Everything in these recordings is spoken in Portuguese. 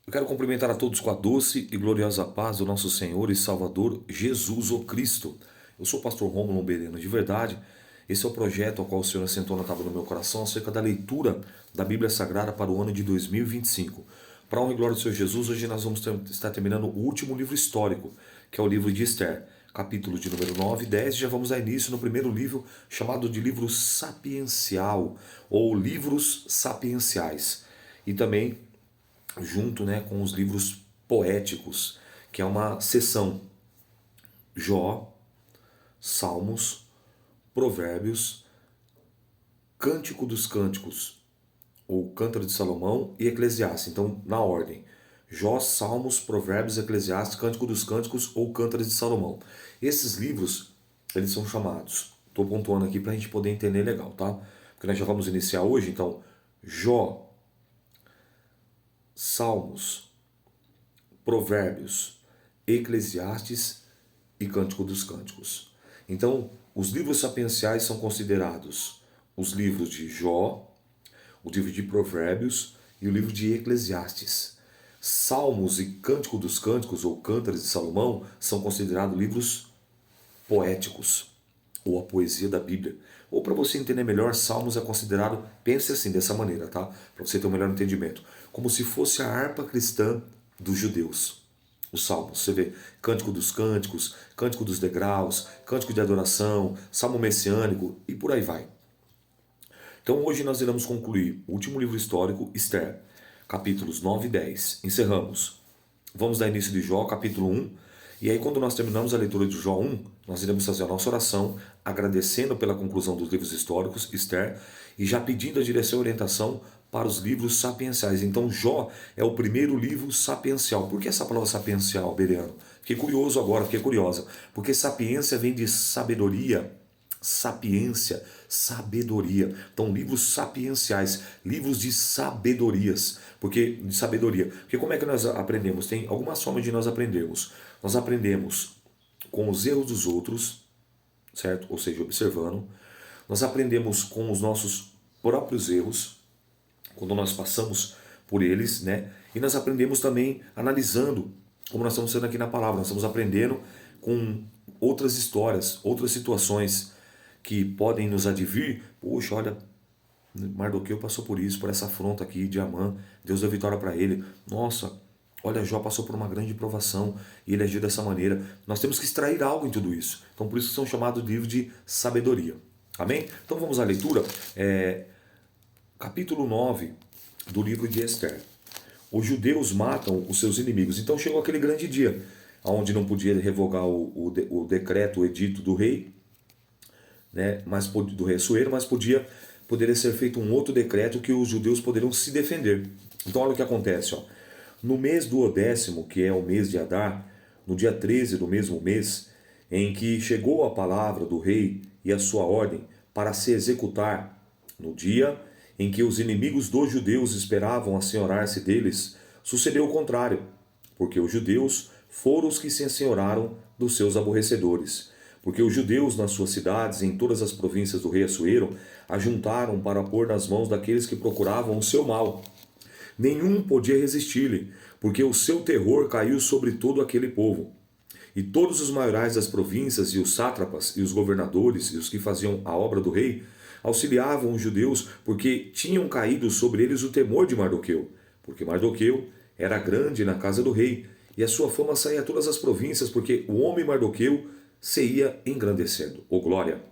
Eu quero cumprimentar a todos com a doce e gloriosa paz do nosso Senhor e Salvador Jesus o Cristo. Eu sou o pastor Rômulo Lombereno, de verdade. Esse é o projeto ao qual o Senhor assentou na tábua do meu coração acerca da leitura da Bíblia Sagrada para o ano de 2025. Para a honra e glória do Senhor Jesus, hoje nós vamos estar terminando o último livro histórico, que é o livro de Esther, capítulo de número 9 e 10. Já vamos dar início no primeiro livro, chamado de livro sapiencial, ou livros sapienciais. E também junto, com os livros poéticos, que é uma seção: Jó, Salmos, Provérbios, Cântico dos Cânticos, ou Cântaro de Salomão e Eclesiastes. Então, na ordem: Jó, Salmos, Provérbios, Eclesiastes, Cântico dos Cânticos ou Cântaro de Salomão. Esses livros, eles são chamados, estou pontuando aqui para a gente poder entender legal, tá? Porque nós já vamos iniciar hoje, então: Jó, Salmos, Provérbios, Eclesiastes e Cântico dos Cânticos. Então, os livros sapienciais são considerados os livros de Jó, o livro de Provérbios e o livro de Eclesiastes. Salmos e Cântico dos Cânticos, ou Cântaros de Salomão, são considerados livros poéticos, ou a poesia da Bíblia. Ou, para você entender melhor, Salmos é considerado, pense assim, dessa maneira, tá? Para você ter um melhor entendimento, como se fosse a harpa cristã dos judeus. Os Salmos, você vê Cântico dos Cânticos, Cântico dos Degraus, Cântico de Adoração, Salmo Messiânico e por aí vai. Então hoje nós iremos concluir o último livro histórico, Esther, capítulos 9 e 10. Encerramos. Vamos dar início de Jó, capítulo 1. E aí, quando nós terminamos a leitura de Jó 1, nós iremos fazer a nossa oração, agradecendo pela conclusão dos livros históricos, Esther, e já pedindo a direção e orientação para os livros sapienciais. Então, Jó é o primeiro livro sapiencial. Por que essa palavra sapiencial, Bereano? Fiquei curioso agora, fiquei curiosa. Porque sapiência vem de sabedoria, sapiência, sabedoria. Então, livros sapienciais, livros de sabedorias, de sabedoria. Porque como é que nós aprendemos? Tem algumas formas de nós aprendermos. Nós aprendemos com os erros dos outros, certo? Ou seja, observando. Nós aprendemos com os nossos próprios erros, quando nós passamos por eles, né? E nós aprendemos também analisando, como nós estamos sendo aqui na palavra, nós estamos aprendendo com outras histórias, outras situações que podem nos advir. Poxa, olha, Mardoqueu passou por isso, por essa afronta aqui de Amã, Deus deu vitória para ele. Nossa, olha, Jó passou por uma grande provação e ele agiu dessa maneira. Nós temos que extrair algo em tudo isso. Então por isso que são chamados de livros de sabedoria. Amém? Então vamos à leitura. Capítulo 9 do livro de Esther. Os judeus matam os seus inimigos. Então chegou aquele grande dia, onde não podia revogar o decreto, o edito do rei, né, do rei Assuero, mas poderia ser feito um outro decreto que os judeus poderiam se defender. Então olha o que acontece. Ó. No mês do 10º, que é o mês de Adar, no dia 13 do mesmo mês, em que chegou a palavra do rei e a sua ordem para se executar, no dia em que os inimigos dos judeus esperavam assenhorar-se deles, sucedeu o contrário, porque os judeus foram os que se assenhoraram dos seus aborrecedores. Porque os judeus nas suas cidades, em todas as províncias do rei Assuero, ajuntaram para pôr nas mãos daqueles que procuravam o seu mal. Nenhum podia resistir-lhe, porque o seu terror caiu sobre todo aquele povo. E todos os maiorais das províncias, e os sátrapas, e os governadores, e os que faziam a obra do rei, auxiliavam os judeus, porque tinham caído sobre eles o temor de Mardoqueu, porque Mardoqueu era grande na casa do rei, e a sua fama saía a todas as províncias, porque o homem Mardoqueu se ia engrandecendo. Ô glória!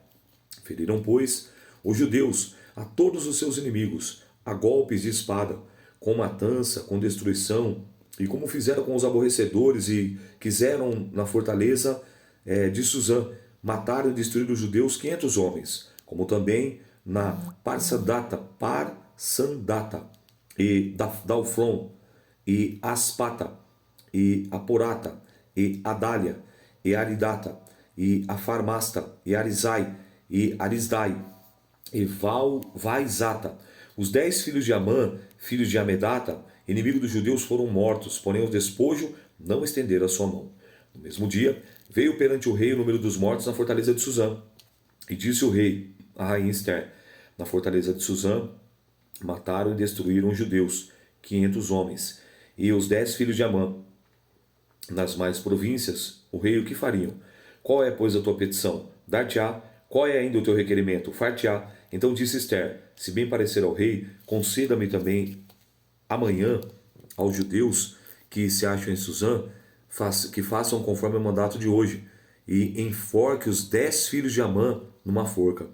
Feriram, pois, os judeus a todos os seus inimigos, a golpes de espada, com matança, com destruição, e como fizeram com os aborrecedores e quiseram na fortaleza de Suzã, mataram e destruíram os judeus 500 homens, como também na Parsandata, e Dalfron, e Aspata, e Aporata, e Adália, e Aridata, e Afarmasta, e Arizai, e Arisdai, e Vaizata. Os 10 filhos de Amã, filhos de Amedata, inimigo dos judeus, foram mortos, porém o despojo não estenderam a sua mão. No mesmo dia, veio perante o rei o número dos mortos na fortaleza de Suzã. E disse o rei a rainha Esther: na fortaleza de Suzã mataram e destruíram os judeus, 500 homens. e os 10 filhos de Amã. Nas mais províncias, o rei o que fariam? Qual é, pois, a tua petição? Dar-te-á. Qual é ainda o teu requerimento? Far-te-á. Então disse Ester, se bem parecer ao rei, conceda-me também amanhã aos judeus que se acham em Suzã, que façam conforme o mandato de hoje, e enforque os 10 filhos de Amã numa forca.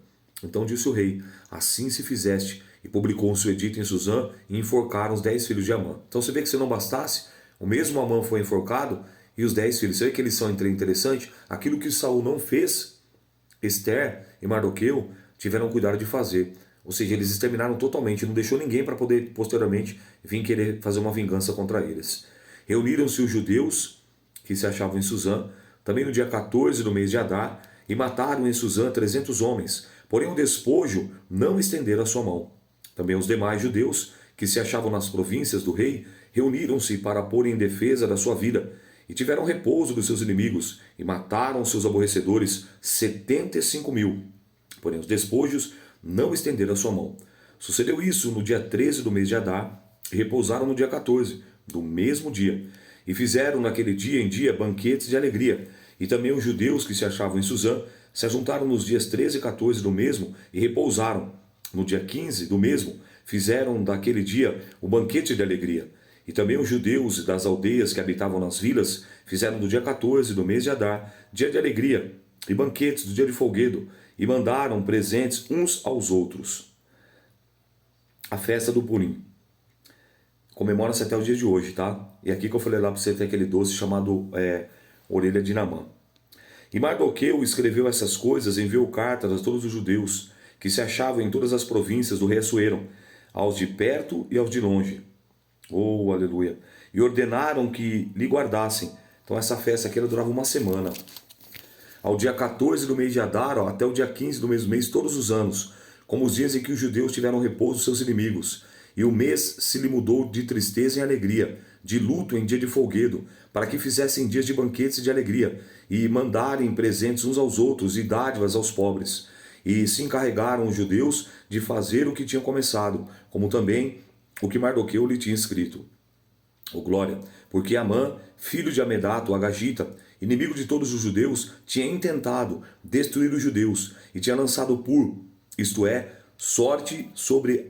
Então disse o rei, assim se fizeste, e publicou-se o edito em Suzã, e enforcaram os 10 filhos de Amã. Então você vê que se não bastasse, o mesmo Amã foi enforcado, e os 10 filhos. Você vê que eles são interessantes? Aquilo que Saul não fez, Ester e Mardoqueu tiveram cuidado de fazer. Ou seja, eles exterminaram totalmente, não deixou ninguém para poder posteriormente vir querer fazer uma vingança contra eles. Reuniram-se os judeus que se achavam em Suzã, também no dia 14 do mês de Adar, e mataram em Suzã 300 homens, porém o despojo não estenderam a sua mão. Também os demais judeus que se achavam nas províncias do rei reuniram-se para pôr em defesa da sua vida, e tiveram repouso dos seus inimigos, e mataram seus aborrecedores 75.000. Porém os despojos não estenderam a sua mão. Sucedeu isso no dia 13 do mês de Adar, e repousaram no dia 14, do mesmo dia. E fizeram naquele dia em dia banquetes de alegria. E também os judeus que se achavam em Suzã se ajuntaram nos dias 13 e 14 do mesmo e repousaram. No dia 15 do mesmo, fizeram daquele dia o banquete de alegria. E também os judeus das aldeias que habitavam nas vilas fizeram no dia 14 do mês de Adar, dia de alegria, e banquetes do dia de folguedo, e mandaram presentes uns aos outros. A festa do Purim. Comemora-se até o dia de hoje, tá? E aqui que eu falei lá para você, tem aquele doce chamado orelha de Naamã. E Mardoqueu escreveu essas coisas e enviou cartas a todos os judeus que se achavam em todas as províncias do rei Assuero, aos de perto e aos de longe. Oh, aleluia! E ordenaram que lhe guardassem. Então essa festa aqui ela durava uma semana. Ao dia 14 do mês de Adar, até o dia 15 do mesmo mês, todos os anos, como os dias em que os judeus tiveram repouso dos seus inimigos. E o mês se lhe mudou de tristeza em alegria, de luto em dia de folguedo, para que fizessem dias de banquetes e de alegria, e mandarem presentes uns aos outros e dádivas aos pobres. E se encarregaram os judeus de fazer o que tinham começado, como também o que Mardoqueu lhe tinha escrito. Oh, glória! Porque Amã, filho de Amedato, Agagita, inimigo de todos os judeus, tinha intentado destruir os judeus e tinha lançado isto é, sorte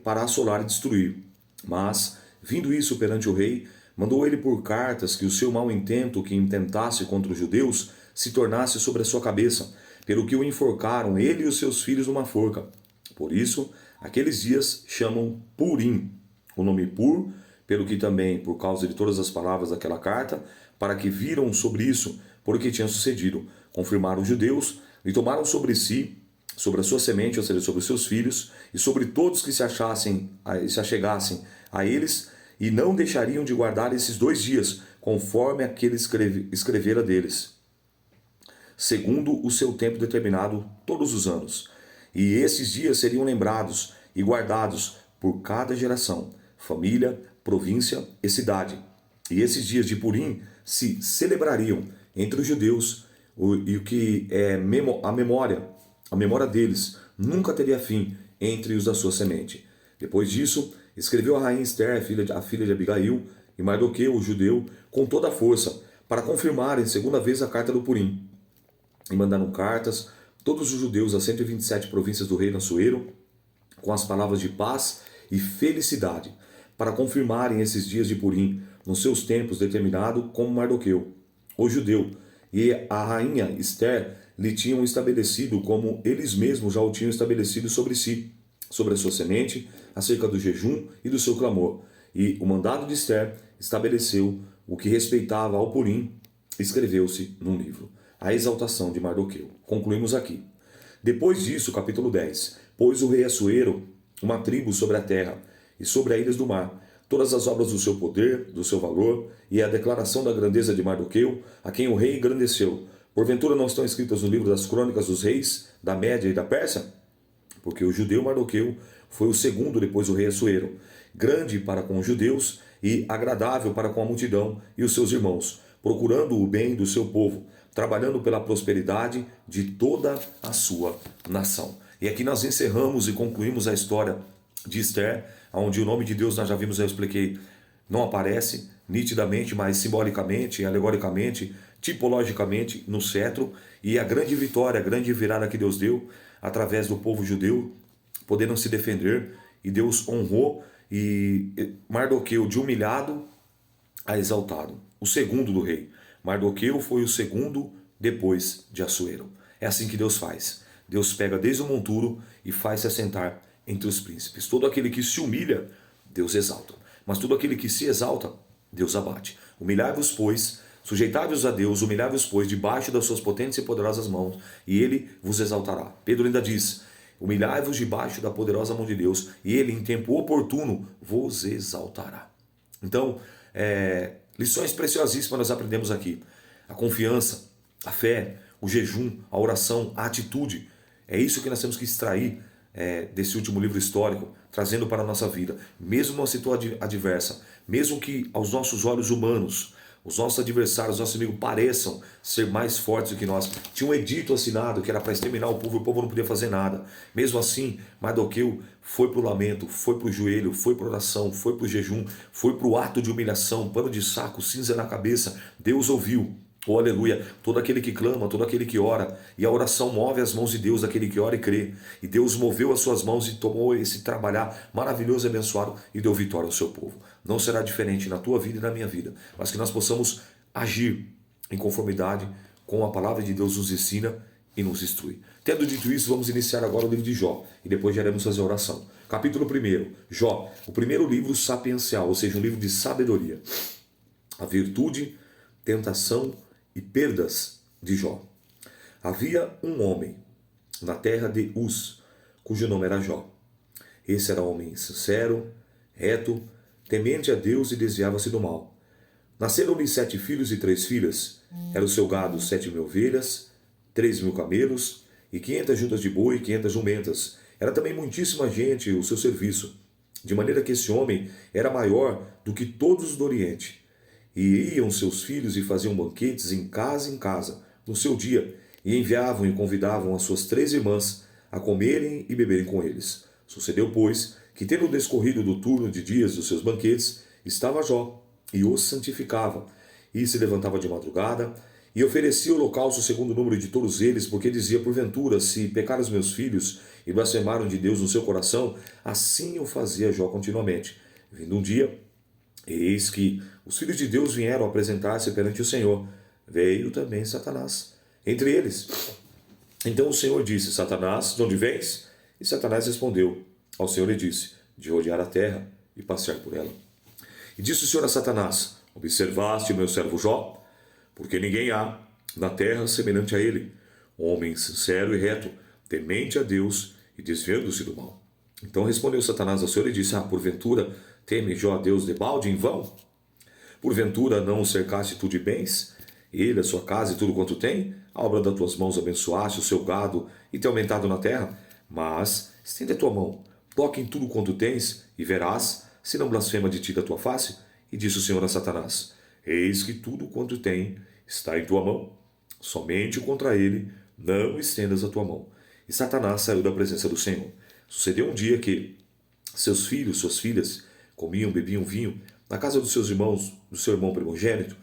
para assolar e destruir. Mas, vindo isso perante o rei, mandou ele por cartas que o seu mau intento que intentasse contra os judeus se tornasse sobre a sua cabeça, pelo que o enforcaram ele e os seus filhos numa forca. Por isso, aqueles dias chamam Purim, o nome Pur, pelo que também, por causa de todas as palavras daquela carta, para que viram sobre isso, por o que tinha sucedido, confirmaram os judeus e tomaram sobre si, sobre a sua semente, ou seja, sobre os seus filhos, e sobre todos que se achegassem a eles, e não deixariam de guardar esses 2 dias, conforme aquele escrevera deles, segundo o seu tempo determinado todos os anos. E esses dias seriam lembrados e guardados por cada geração, família, província e cidade. E esses dias de Purim se celebrariam entre os judeus, e o que é a memória deles nunca teria fim entre os da sua semente. Depois disso, escreveu a rainha Ester, a filha de Abigail, e Mardoqueu, o judeu, com toda a força, para confirmarem segunda vez a carta do Purim. E mandaram cartas todos os judeus das 127 províncias do reino Assuero, com as palavras de paz e felicidade, para confirmarem esses dias de Purim, nos seus tempos determinados, como Mardoqueu, o judeu, e a rainha Ester lhe tinham estabelecido, como eles mesmos já o tinham estabelecido sobre si, sobre a sua semente, acerca do jejum e do seu clamor. E o mandado de Ester estabeleceu o que respeitava ao Purim, escreveu-se num livro. A exaltação de Mardoqueu. Concluímos aqui. Depois disso, capítulo 10. Pôs o rei Assuero uma tribo sobre a terra e sobre as ilhas do mar, todas as obras do seu poder, do seu valor, e a declaração da grandeza de Mardoqueu, a quem o rei engrandeceu. Porventura não estão escritas no livro das crônicas dos reis da Média e da Pérsia? Porque o judeu Mardoqueu foi o segundo depois do rei Assuero, grande para com os judeus e agradável para com a multidão e os seus irmãos, procurando o bem do seu povo, trabalhando pela prosperidade de toda a sua nação. E aqui nós encerramos e concluímos a história de Ester, onde o nome de Deus, nós já vimos, eu expliquei, não aparece, nitidamente, mas simbolicamente, alegoricamente, tipologicamente no cetro, e a grande vitória, a grande virada que Deus deu através do povo judeu, podendo se defender, e Deus honrou e Mardoqueu de humilhado a exaltado. O segundo do rei. Mardoqueu foi o segundo depois de Assuero. É assim que Deus faz. Deus pega desde o monturo e faz se assentar entre os príncipes. Todo aquele que se humilha, Deus exalta. Mas todo aquele que se exalta, Deus abate. Humilhai-vos, pois, sujeitai-vos a Deus, humilhai-vos, pois, debaixo das suas potentes e poderosas mãos, e ele vos exaltará. Pedro ainda diz: humilhai-vos debaixo da poderosa mão de Deus, e ele, em tempo oportuno, vos exaltará. Então, lições preciosíssimas nós aprendemos aqui. A confiança, a fé, o jejum, a oração, a atitude. É isso que nós temos que extrair desse último livro histórico, trazendo para a nossa vida. Mesmo numa situação adversa, mesmo que aos nossos olhos humanos, os nossos adversários, os nossos inimigos pareçam ser mais fortes do que nós. Tinha um edito assinado que era para exterminar o povo não podia fazer nada. Mesmo assim, Mardoqueu foi para o lamento, foi para o joelho, foi para a oração, foi para o jejum, foi para o ato de humilhação, pano de saco, cinza na cabeça. Deus ouviu. Oh, aleluia, todo aquele que clama, todo aquele que ora, e a oração move as mãos de Deus, daquele que ora e crê, e Deus moveu as suas mãos e tomou esse trabalhar maravilhoso e abençoado e deu vitória ao seu povo. Não será diferente na tua vida e na minha vida, mas que nós possamos agir em conformidade com a palavra de Deus nos ensina e nos instrui. Tendo dito isso, vamos iniciar agora o livro de Jó, e depois já iremos fazer a oração. Capítulo 1, Jó, o primeiro livro sapiencial, ou seja, um livro de sabedoria. A virtude, tentação e perdas de Jó. Havia um homem na terra de Uz, cujo nome era Jó. Esse era um homem sincero, reto, temente a Deus e desviava-se do mal. Nasceram-lhe 7 filhos e 3 filhas. Era o seu gado 7.000 ovelhas, 3.000 camelos e 500 juntas de boi e 500 jumentas. Era também muitíssima gente o seu serviço, de maneira que esse homem era maior do que todos os do Oriente. E iam seus filhos e faziam banquetes em casa, no seu dia, e enviavam e convidavam as suas 3 irmãs a comerem e beberem com eles. Sucedeu, pois, que tendo descorrido do turno de dias dos seus banquetes, estava Jó, e os santificava, e se levantava de madrugada, e oferecia o holocausto segundo o número de todos eles, porque dizia: porventura, se pecaram os meus filhos e blasfemaram de Deus no seu coração, assim o fazia Jó continuamente. Vindo um dia, eis que os filhos de Deus vieram apresentar-se perante o Senhor. Veio também Satanás entre eles. Então o Senhor disse: Satanás, de onde vens? E Satanás respondeu ao Senhor e disse: de rodear a terra e passear por ela. E disse o Senhor a Satanás: observaste o meu servo Jó? Porque ninguém há na terra semelhante a ele, homem sincero e reto, temente a Deus e desviando-se do mal. Então respondeu Satanás ao Senhor e disse: porventura teme Jó a Deus debalde em vão? Porventura não o cercaste tu de bens? Ele, a sua casa e tudo quanto tem? A obra das tuas mãos abençoaste o seu gado e te aumentado na terra? Mas estende a tua mão, toque em tudo quanto tens, e verás, se não blasfema de ti da tua face. E disse o Senhor a Satanás: eis que tudo quanto tem está em tua mão, somente contra ele não estendas a tua mão. E Satanás saiu da presença do Senhor. Sucedeu um dia que seus filhos, suas filhas, comiam, bebiam vinho na casa dos seus irmãos, do seu irmão primogênito,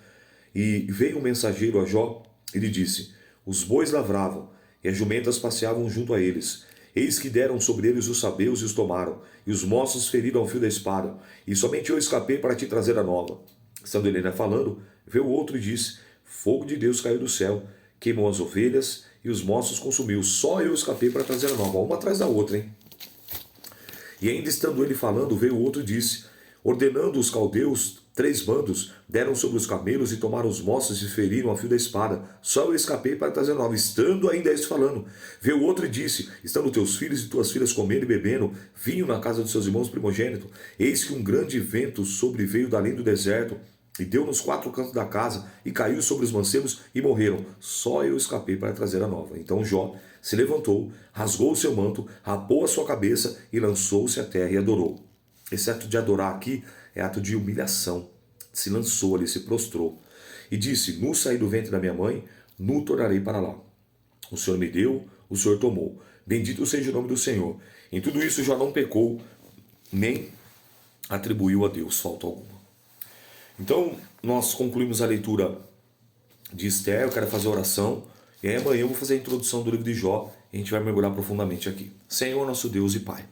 e veio um mensageiro a Jó e lhe disse: os bois lavravam e as jumentas passeavam junto a eles. Eis que deram sobre eles os sabeus e os tomaram, e os moços feriram ao fio da espada, e somente eu escapei para te trazer a nova. Estando ele ainda falando, veio outro e disse: fogo de Deus caiu do céu, queimou as ovelhas e os moços consumiu. Só eu escapei para trazer a nova, uma atrás da outra, hein? E ainda estando ele falando, veio outro e disse: ordenando os caldeus 3 bandos, deram sobre os camelos e tomaram os moços e feriram a fio da espada. Só eu escapei para trazer a nova. Estando ainda este falando, veio outro e disse: estando teus filhos e tuas filhas comendo e bebendo vinho na casa dos seus irmãos primogênitos, eis que um grande vento sobreveio da além do deserto, e deu nos 4 cantos da casa, e caiu sobre os mancebos, e morreram. Só eu escapei para trazer a nova. Então Jó se levantou, rasgou o seu manto, rapou a sua cabeça, e lançou-se à terra e adorou. Esse ato de adorar aqui é ato de humilhação. Se lançou ali, se prostrou. E disse: nu saí do ventre da minha mãe, nu tornarei para lá. O Senhor me deu, o Senhor tomou. Bendito seja o nome do Senhor. Em tudo isso Jó não pecou, nem atribuiu a Deus falta alguma. Então, nós concluímos a leitura de Esther, eu quero fazer a oração, e aí amanhã eu vou fazer a introdução do livro de Jó, e a gente vai mergulhar profundamente aqui. Senhor, nosso Deus e Pai,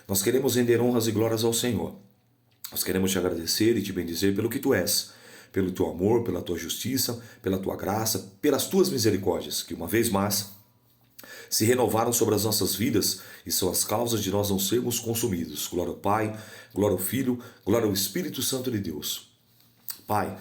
nós queremos render honras e glórias ao Senhor. Nós queremos te agradecer e te bendizer pelo que tu és, pelo teu amor, pela tua justiça, pela tua graça, pelas tuas misericórdias, que uma vez mais se renovaram sobre as nossas vidas e são as causas de nós não sermos consumidos. Glória ao Pai, glória ao Filho, glória ao Espírito Santo de Deus. Pai,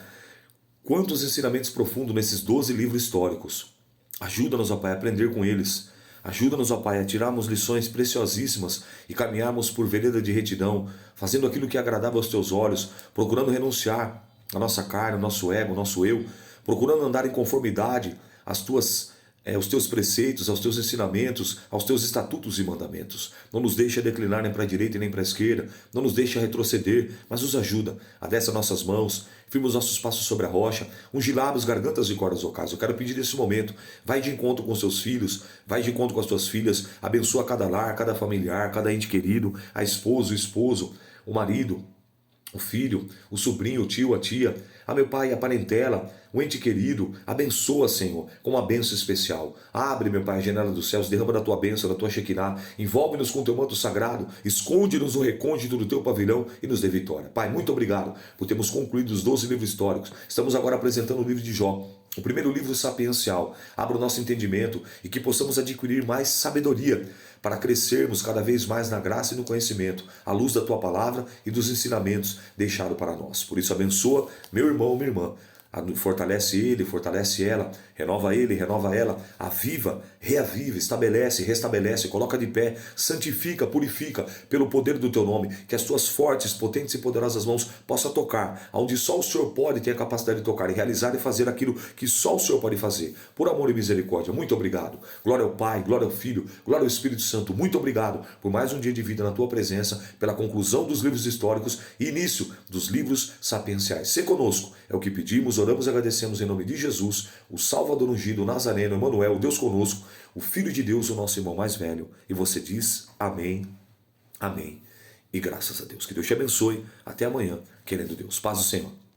quantos ensinamentos profundos nesses 12 livros históricos. Ajuda-nos, ó Pai, a aprender com eles. Ajuda-nos, ó Pai, a tirarmos lições preciosíssimas e caminharmos por vereda de retidão, fazendo aquilo que agradava aos teus olhos, procurando renunciar à nossa carne, ao nosso ego, ao nosso eu, procurando andar em conformidade aos teus preceitos, aos teus ensinamentos, aos teus estatutos e mandamentos. Não nos deixa declinar nem para a direita nem para a esquerda, não nos deixa retroceder, mas nos ajuda. Adessa nossas mãos, firma os nossos passos sobre a rocha, unge lábios, gargantas e cordas vocais. Eu quero pedir nesse momento, vai de encontro com seus filhos, vai de encontro com as tuas filhas, abençoa cada lar, cada familiar, cada ente querido, a esposa, o esposo, o marido, o filho, o sobrinho, o tio, a tia, meu Pai, a parentela, o ente querido, abençoa, Senhor, com uma bênção especial. Abre, meu Pai, a janela dos céus, derrama da tua bênção, da tua Shekinah, envolve-nos com teu manto sagrado, esconde-nos no recôndito do teu pavilhão e nos dê vitória. Pai, muito obrigado por termos concluído os 12 livros históricos. Estamos agora apresentando o livro de Jó, o primeiro livro sapiencial. Abra o nosso entendimento e que possamos adquirir mais sabedoria para crescermos cada vez mais na graça e no conhecimento, à luz da tua palavra e dos ensinamentos deixados para nós. Por isso, abençoa meu irmão, minha irmã. Fortalece ele, fortalece ela, renova ele, renova ela, aviva, reaviva, estabelece, restabelece, coloca de pé, santifica, purifica pelo poder do teu nome, que as tuas fortes, potentes e poderosas mãos possam tocar, onde só o Senhor pode ter a capacidade de tocar e realizar e fazer aquilo que só o Senhor pode fazer, por amor e misericórdia. Muito obrigado. Glória ao Pai, glória ao Filho, glória ao Espírito Santo. Muito obrigado por mais um dia de vida na tua presença, pela conclusão dos livros históricos e início dos livros sapienciais. Se conosco, é o que pedimos, oramos e agradecemos em nome de Jesus, o Salvador ungido, o Nazareno, Emmanuel, o Deus conosco, o Filho de Deus, o nosso irmão mais velho. E você diz amém, amém e graças a Deus. Que Deus te abençoe. Até amanhã, querendo Deus. Paz do Senhor.